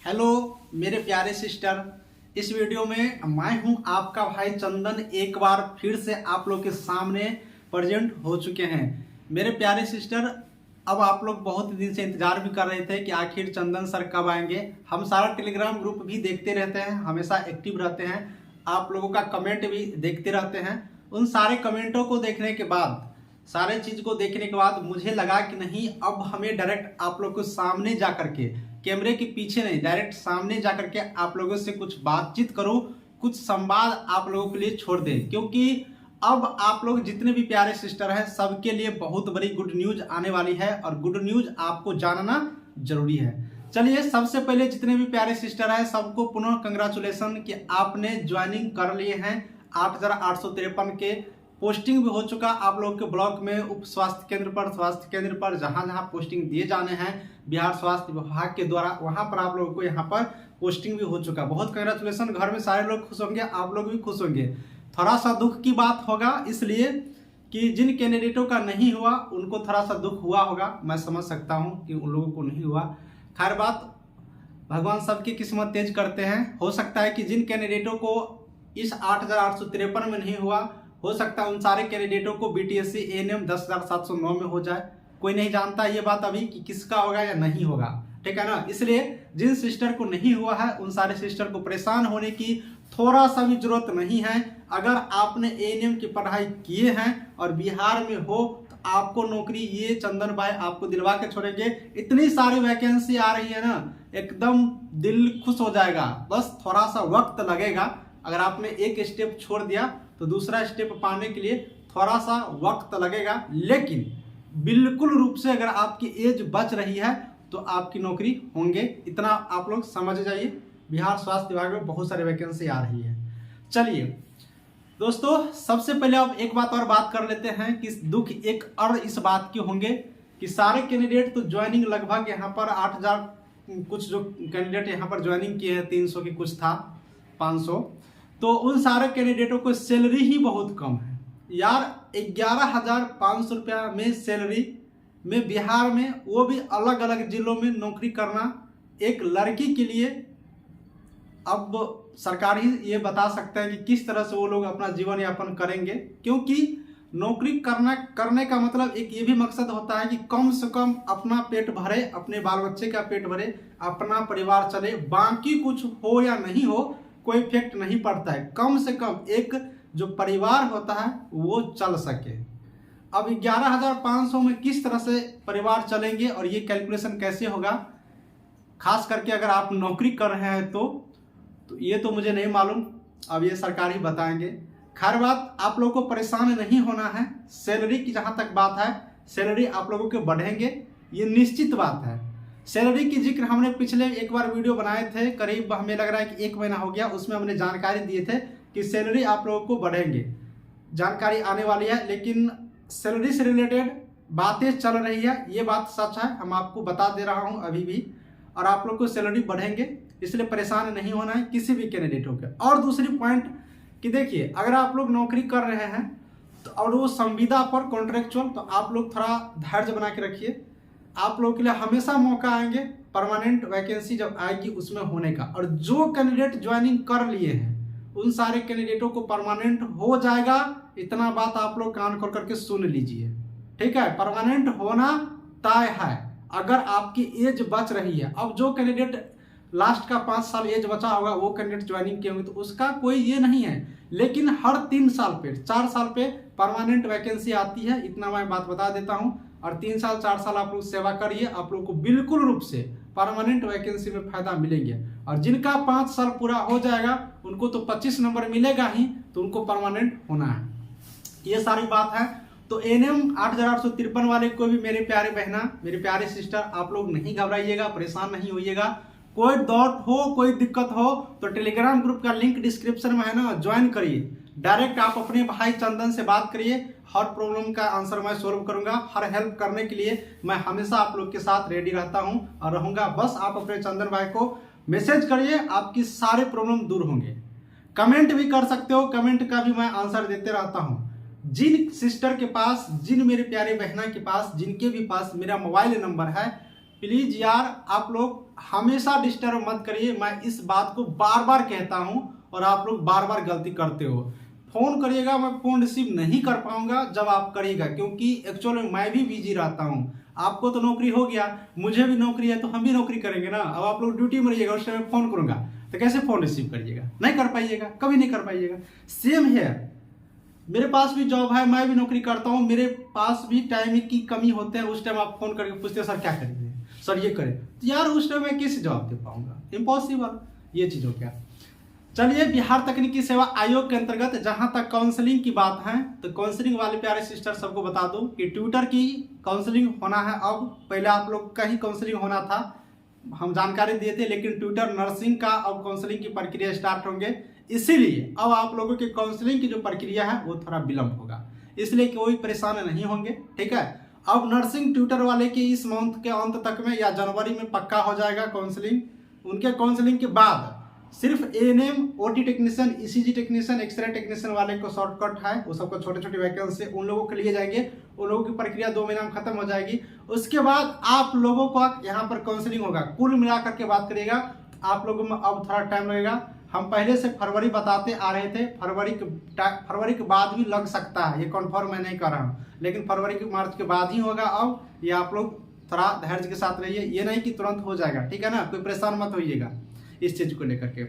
Hello मेरे प्यारे sister, इस वीडियो में मैं हूं आपका भाई चंदन एक बार फिर से आप लोग के सामने प्रेजेंट हो चुके हैं। मेरे प्यारे सिस्टर, अब आप लोग बहुत दिन से इंतजार भी कर रहे थे कि आखिर चंदन सर कब आएंगे। हम सारा टेलीग्राम ग्रुप भी देखते रहते हैं, हमेशा एक्टिव रहते हैं, आप लोगों का कमेंट भी देखते रहते हैं। उन सारे कमेंटों को देखने के बाद, सारे चीज को देखने के बाद मुझे लगा कि नहीं, अब हमें डायरेक्ट आप लोग को सामने जा करके, कैमरे के पीछे नहीं, डायरेक्ट सामने जा करके आप लोगों से कुछ बातचीत करो, कुछ संवाद आप लोगों के लिए छोड़ दें, क्योंकि अब आप लोग जितने भी प्यारे सिस्टर हैं सबके लिए बहुत बड़ी गुड न्यूज आने वाली है और गुड न्यूज आपको जानना जरूरी है। चलिए, सबसे पहले जितने भी प्यारे सिस्टर हैं सबको पुनः कंग्रेचुलेसन कि आपने ज्वाइनिंग कर लिए हैं। 8853 के पोस्टिंग भी हो चुका आप लोगों के ब्लॉक में, उप स्वास्थ्य केंद्र पर जहां जहां पोस्टिंग दिए जाने हैं बिहार स्वास्थ्य विभाग के द्वारा, वहां पर आप लोगों को यहाँ पर पोस्टिंग भी हो चुका। बहुत कंग्रेचुलेसन, घर में सारे लोग खुश होंगे, आप लोग भी खुश होंगे। थोड़ा सा दुख की बात होगा इसलिए कि जिन कैंडिडेटों का नहीं हुआ उनको थोड़ा सा दुख हुआ होगा, मैं समझ सकता हूँ कि उन लोगों को नहीं हुआ। खैर बात, भगवान सबकी किस्मत तेज करते हैं। हो सकता है कि जिन कैंडिडेटों को इस 8853 में नहीं हुआ, हो सकता है उन सारे कैंडिडेटों को बीटीएससी एएनएम 10,709 में हो जाए। कोई नहीं जानता ये बात अभी कि किसका होगा या नहीं होगा, ठीक है ना। इसलिए जिन सिस्टर को नहीं हुआ है उन सारे सिस्टर को परेशान होने की थोड़ा सा भी जरूरत नहीं है। अगर आपने एएनएम की पढ़ाई किए हैं और बिहार में हो तो आपको नौकरी ये चंदन भाई आपको दिलवा के छोड़ेंगे। इतनी सारी वैकेंसी आ रही है ना, एकदम दिल खुश हो जाएगा। बस थोड़ा सा वक्त लगेगा, अगर आपने एक स्टेप छोड़ दिया तो दूसरा स्टेप पाने के लिए थोड़ा सा वक्त लगेगा, लेकिन बिल्कुल रूप से अगर आपकी एज बच रही है तो आपकी नौकरी होंगे, इतना आप लोग समझ जाइए। बिहार स्वास्थ्य विभाग में बहुत सारी वैकेंसी आ रही है। चलिए दोस्तों, सबसे पहले अब एक बात और बात कर लेते हैं कि दुख एक और इस बात के होंगे कि सारे कैंडिडेट तो ज्वाइनिंग लगभग यहाँ पर 8,000 कुछ जो कैंडिडेट यहाँ पर ज्वाइनिंग किए हैं, 300 की कुछ था, 500, तो उन सारे कैंडिडेटों को सैलरी ही बहुत कम है यार। 11,500 रुपया में सैलरी में बिहार में, वो भी अलग अलग जिलों में नौकरी करना एक लड़की के लिए, अब सरकार ही ये बता सकता है कि किस तरह से वो लोग अपना जीवन यापन करेंगे। क्योंकि नौकरी करने का मतलब एक ये भी मकसद होता है कि कम से कम अपना पेट भरे, अपने बाल बच्चे का पेट भरे, अपना परिवार चले, बाकी कुछ हो या नहीं हो कोई इफेक्ट नहीं पड़ता है। कम से कम एक जो परिवार होता है वो चल सके। अब 11,500 में किस तरह से परिवार चलेंगे और ये कैलकुलेशन कैसे होगा, खास करके अगर आप नौकरी कर रहे हैं तो ये तो मुझे नहीं मालूम, अब ये सरकार ही बताएंगे। खैर बात, आप लोगों को परेशान नहीं होना है। सैलरी की जहां तक बात है, सैलरी आप लोगों के बढ़ेंगे, ये निश्चित बात है। सैलरी की जिक्र हमने पिछले एक बार वीडियो बनाए थे, करीब हमें लग रहा है कि 1 महीना हो गया, उसमें हमने जानकारी दिए थे कि सैलरी आप लोगों को बढ़ेंगे, जानकारी आने वाली है। लेकिन सैलरी से रिलेटेड बातें चल रही है, ये बात सच है, हम आपको बता दे रहा हूं अभी भी, और आप लोग को सैलरी बढ़ेंगे, इसलिए परेशान नहीं होना है किसी भी कैंडिडेटों के। और दूसरी पॉइंट कि देखिए, अगर आप लोग नौकरी कर रहे हैं तो और वो संविदा पर कॉन्ट्रेक्चुअल, तो आप लोग थोड़ा धैर्य बना के रखिए। आप लोगों के लिए हमेशा मौका आएंगे परमानेंट वैकेंसी जब आएगी उसमें होने का। और जो कैंडिडेट ज्वाइनिंग कर लिए हैं उन सारे कैंडिडेटों को परमानेंट हो जाएगा, इतना बात आप लोग कान खोल करके सुन लीजिए, ठीक है। परमानेंट होना तय है अगर आपकी एज बच रही है। अब जो कैंडिडेट लास्ट का 5 साल एज बचा होगा वो कैंडिडेट ज्वाइनिंग किए होंगे तो उसका कोई ये नहीं है, लेकिन हर 3 साल पे, 4 साल पे परमानेंट वैकेंसी आती है, इतना मैं बात बता देता हूं। और 3 साल 4 साल आप लोग सेवा करिए, आप लोग को बिल्कुल रूप से परमानेंट वैकेंसी में फायदा मिलेंगे। और जिनका 5 साल पूरा हो जाएगा उनको तो 25 नंबर मिलेगा ही, तो उनको परमानेंट होना है, ये सारी बात है। तो एएनएम 8853 वाले को भी मेरे प्यारे बहना, मेरे प्यारे सिस्टर, आप लोग नहीं घबराइएगा, परेशान नहीं होइएगा। कोई डाउट हो, कोई दिक्कत हो तो टेलीग्राम ग्रुप का लिंक डिस्क्रिप्शन में है ना, ज्वाइन करिए। डायरेक्ट आप अपने भाई चंदन से बात करिए, हर प्रॉब्लम का आंसर मैं सॉल्व करूंगा। हर हेल्प करने के लिए मैं हमेशा आप लोग के साथ रेडी रहता हूं और रहूंगा। बस आप अपने चंदन भाई को मैसेज करिए, आपकी सारे प्रॉब्लम दूर होंगे। कमेंट भी कर सकते हो, कमेंट का भी मैं आंसर देते रहता हूं। जिन सिस्टर के पास, जिन मेरे प्यारे बहना के पास, जिनके भी पास मेरा मोबाइल नंबर है, प्लीज यार आप लोग हमेशा डिस्टर्ब मत करिए। मैं इस बात को बार बार कहता हूं और आप लोग बार बार गलती करते हो। फोन करिएगा, मैं फोन रिसीव नहीं कर पाऊंगा जब आप करिएगा, क्योंकि एक्चुअली मैं भी बिजी रहता हूं। आपको तो नौकरी हो गया, मुझे भी नौकरी है, तो हम भी नौकरी करेंगे ना। अब आप लोग ड्यूटी में रहिएगा, उस टाइम फोन करूंगा तो कैसे फोन रिसीव करिएगा? नहीं कर पाइएगा, कभी नहीं कर पाइएगा। सेम है, मेरे पास भी जॉब है, मैं भी नौकरी करता हूँ, मेरे पास भी टाइम की कमी होते हैं। उस टाइम आप फोन करके पूछते हैं सर क्या करेंगे, सर ये करें, तो यार उस टाइम मैं कैसे जवाब दे पाऊंगा? इम्पॉसिबल। ये चीज हो गया। चलिए, बिहार तकनीकी सेवा आयोग के अंतर्गत जहां तक काउंसलिंग की बात है, तो काउंसलिंग वाले प्यारे सिस्टर सबको बता दूं कि ट्विटर की काउंसलिंग होना है। अब पहले आप लोग का ही काउंसलिंग होना था, हम जानकारी दिए थे, लेकिन ट्विटर नर्सिंग का अब काउंसलिंग की प्रक्रिया स्टार्ट होंगे। इसीलिए अब आप लोगों की काउंसलिंग की जो प्रक्रिया है वो थोड़ा विलंब होगा, इसलिए कोई परेशान नहीं होंगे। ठीक है, अब नर्सिंग ट्विटर वाले की इस मंथ के अंत तक में या जनवरी में पक्का हो जाएगा काउंसलिंग। उनके काउंसलिंग के बाद सिर्फ ANM, OT technician, ECG technician, x-ray technician वाले को शॉर्टकट है, वो सबको छोटे छोटे वैकेंसी उन लोगों के लिए जाएंगे। उन लोगों की प्रक्रिया 2 महीना में खत्म हो जाएगी। उसके बाद आप लोगों को यहाँ पर काउंसलिंग होगा। कुल मिलाकर के बात करिएगा, आप लोगों में अब थोड़ा टाइम लगेगा। हम पहले से फरवरी बताते आ रहे थे, फरवरी के बाद भी लग सकता है, ये कन्फर्म मैं नहीं कर रहा हूँ, लेकिन फरवरी के मार्च के बाद ही होगा। अब ये आप लोग थोड़ा धैर्य के साथ रहिए, ये नहीं कि तुरंत हो जाएगा। ठीक है ना, कोई परेशान मत होइएगा इस चीज को लेकर के।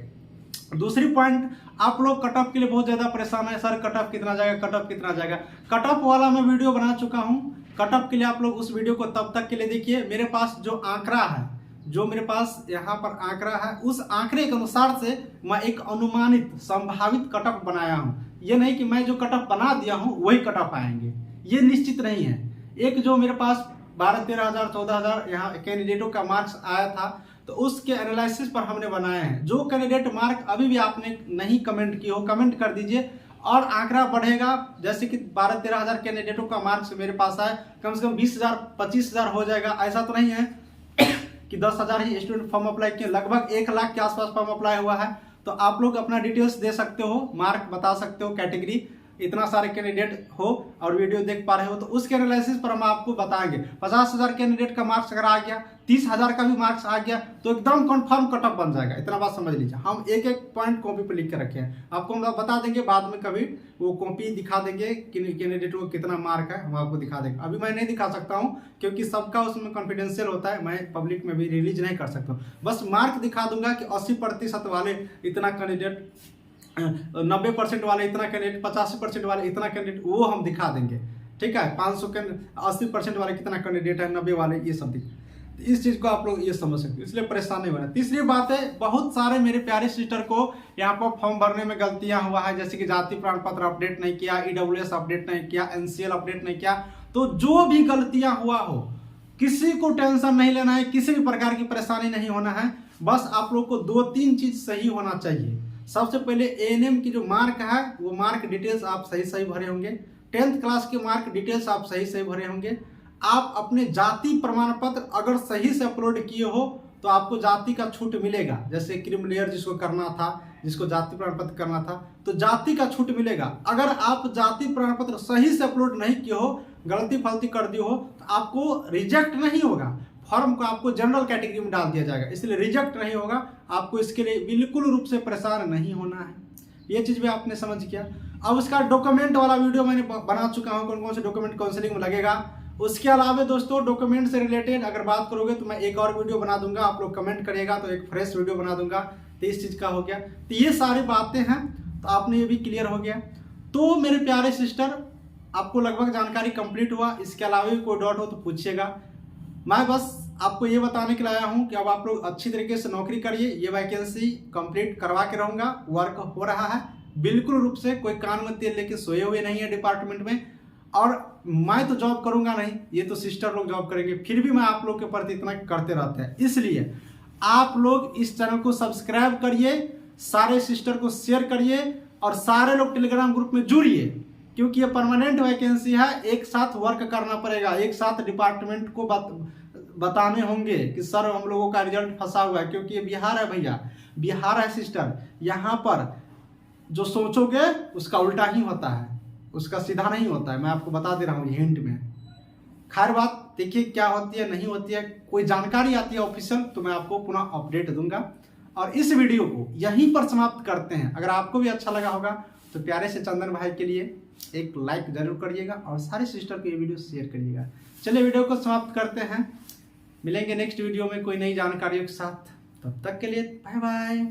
दूसरी पॉइंट, आप लोग कट ऑफ के लिए बहुत ज्यादा परेशान है, सर कट ऑफ कितना जाएगा, कट ऑफ कितना जाएगा। कट ऑफ वाला मैं वीडियो बना चुका हूं। कट ऑफ के लिए आप लोग उस वीडियो को तब तक के लिए देखिए। मेरे पास जो आंकड़ा है, जो मेरे पास यहाँ पर आंकड़ा है, उस आंकड़े के अनुसार से मैं एक अनुमानित संभावित कट ऑफ बनाया हूं। ये नहीं कि मैं जो कट ऑफ बना दिया हूं वही कट ऑफ आएंगे, ये निश्चित नहीं है। एक जो मेरे पास 12-13,000 14,000 यहाँ कैंडिडेटों का मार्क्स आया था, तो उसके एनालिसिस पर हमने बनाए हैं। जो कैंडिडेट मार्क अभी भी आपने नहीं कमेंट की हो, कमेंट कर दीजिए और आंकड़ा बढ़ेगा। जैसे कि 12-13,000 कैंडिडेटों का मार्क्स मेरे पास आए, कम से कम 20,000 25,000 हो जाएगा। ऐसा तो नहीं है कि 10,000 ही स्टूडेंट फॉर्म अप्लाई किए, लगभग 1 लाख के आसपास फॉर्म अप्लाई हुआ है। तो आप लोग अपना डिटेल्स दे सकते हो, मार्क बता सकते हो, कैटेगरी, इतना सारे कैंडिडेट हो और वीडियो देख पा रहे हो, तो उसके एनालिसिस पर हम आपको बताएंगे। 50,000 कैंडिडेट का मार्क्स अगर आ गया, 30,000 का भी मार्क्स आ गया, तो एकदम कंफर्म कट ऑफ बन जाएगा। इतना बात समझ लीजिए। हम एक एक पॉइंट कॉपी पर लिख के रखे हैं, आपको हम बता देंगे बाद में, कभी वो कॉपी दिखा देंगे कि कैंडिडेट को कितना मार्क है, हम आपको दिखा देंगे। अभी मैं नहीं दिखा सकता हूँ क्योंकि सबका उसमें कॉन्फिडेंशियल होता है, मैं पब्लिक में भी रिलीज नहीं कर सकता हूँ। बस मार्क दिखा दूंगा कि 80% वाले इतना कैंडिडेट, 90% वाले इतना कैंडिडेट, 85% वाले इतना कैंडिडेट, वो हम दिखा देंगे। ठीक है, 500 के 80% वाले कितना कैंडिडेट है, 90 वाले, ये सब इस चीज को आप लोग ये समझ सकते हो, इसलिए परेशान नहीं होना। तीसरी बात है, बहुत सारे मेरे प्यारे सिस्टर को यहाँ पर फॉर्म भरने में गलतियां हुआ है, जैसे कि जाति प्रमाण पत्र अपडेट नहीं किया, ईडब्ल्यूएस अपडेट नहीं किया, एनसीएल अपडेट नहीं किया। तो जो भी गलतियां हुआ हो, किसी को टेंशन नहीं लेना है, किसी भी प्रकार की परेशानी नहीं होना है। बस आप लोग को 2-3 चीज सही होना चाहिए। सबसे पहले एएनएम की जो मार्क है, वो मार्क डिटेल्स आप सही भरे होंगे। 10th क्लास के मार्क डिटेल्स आप सही भरे होंगे। आप अपने जाति प्रमाण पत्र अगर सही से अपलोड किए हो तो आपको जाति का छूट मिलेगा। जैसे क्रीम लेयर जिसको करना था, जिसको जाति प्रमाण पत्र करना था, तो जाति का छूट मिलेगा। अगर आप जाति प्रमाण पत्र सही से अपलोड नहीं किए हो, गलती फलती कर दी हो, तो आपको रिजेक्ट नहीं होगा, फॉर्म को आपको जनरल कैटेगरी में डाल दिया जाएगा, इसलिए रिजेक्ट नहीं होगा। आपको इसके लिए बिल्कुल रूप से परेशान नहीं होना है। ये चीज भी आपने समझ किया। अब उसका डॉक्यूमेंट वाला वीडियो मैंने बना चुका हूँ, कौन कौन से डॉक्यूमेंट काउंसलिंग में लगेगा। उसके अलावा दोस्तों, डॉक्यूमेंट से रिलेटेड अगर बात करोगे तो मैं एक और वीडियो बना दूंगा, आप लोग कमेंट करिएगा तो एक फ्रेश वीडियो बना दूंगा। तो इस चीज का हो गया। तो ये सारी बातें हैं, तो आपने ये भी क्लियर हो गया। तो मेरे प्यारे सिस्टर, आपको लगभग जानकारी कंप्लीट हुआ। इसके अलावा भी कोई डाउट हो तो पूछिएगा। मैं बस आपको ये बताने के लिए आया हूँ कि अब आप लोग अच्छी तरीके से नौकरी करिए। ये वैकेंसी कंप्लीट करवा के रहूंगा, वर्क हो रहा है बिल्कुल रूप से, कोई कान में तेल लेके सोए हुए नहीं है डिपार्टमेंट में। और मैं तो जॉब करूंगा नहीं, ये तो सिस्टर लोग जॉब करेंगे, फिर भी मैं आप लोग के प्रति इतना करते रहते हैं। इसलिए आप लोग इस चैनल को सब्सक्राइब करिए, सारे सिस्टर को शेयर करिए और सारे लोग टेलीग्राम ग्रुप में जुड़िए, क्योंकि ये परमानेंट वैकेंसी है। एक साथ वर्क करना पड़ेगा, एक साथ डिपार्टमेंट को बताने होंगे कि सर हम लोगों का रिजल्ट फंसा हुआ है, क्योंकि ये बिहार है भैया, बिहार है सिस्टर। यहाँ पर जो सोचोगे उसका उल्टा ही होता है, उसका सीधा नहीं होता है। मैं आपको बता दे रहा हूँ हिंट में। खैर बात, देखिए क्या होती है नहीं होती है, कोई जानकारी आती है ऑफिशियल तो मैं आपको पुनः अपडेट दूंगा। और इस वीडियो को यहीं पर समाप्त करते हैं। अगर आपको भी अच्छा लगा होगा तो प्यारे से चंदन भाई के लिए एक लाइक जरूर करिएगा और सारे सिस्टर को ये वीडियो शेयर करिएगा। चलिए वीडियो को समाप्त करते हैं, मिलेंगे नेक्स्ट वीडियो में कोई नई जानकारियों के साथ। तब तक के लिए बाय बाय।